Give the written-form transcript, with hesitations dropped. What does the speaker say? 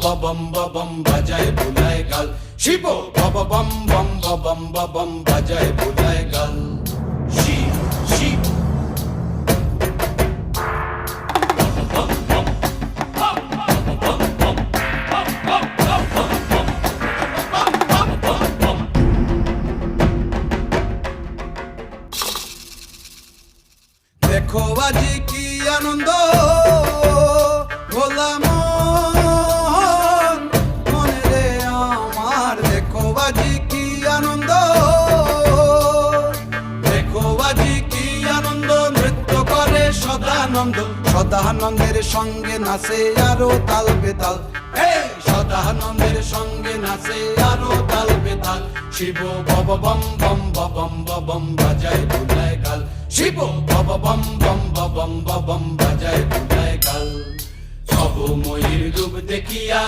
Bomb bomb বাজায় বুলায় গাল, Shiva bomb bomb বাজায় বুলায় গাল। শিব শিব দেখো আজি কি আনন্দ ভোলা মন, মনে রে আমার দেখো আজি কি আনন্দ, দেখো আজি কি আনন্দ, নৃত্য করে সদানন্দ, সদানন্দের সঙ্গে নাচে আরো তাল বেতাল, সদানন্দের সঙ্গে নাচে আরো তাল বেতাল। শিব বম বম বাজায় বুলায় গাল, শিব বম বম বাজায় বুলায় গাল। সব ময়ূর রূপ দেখিয়া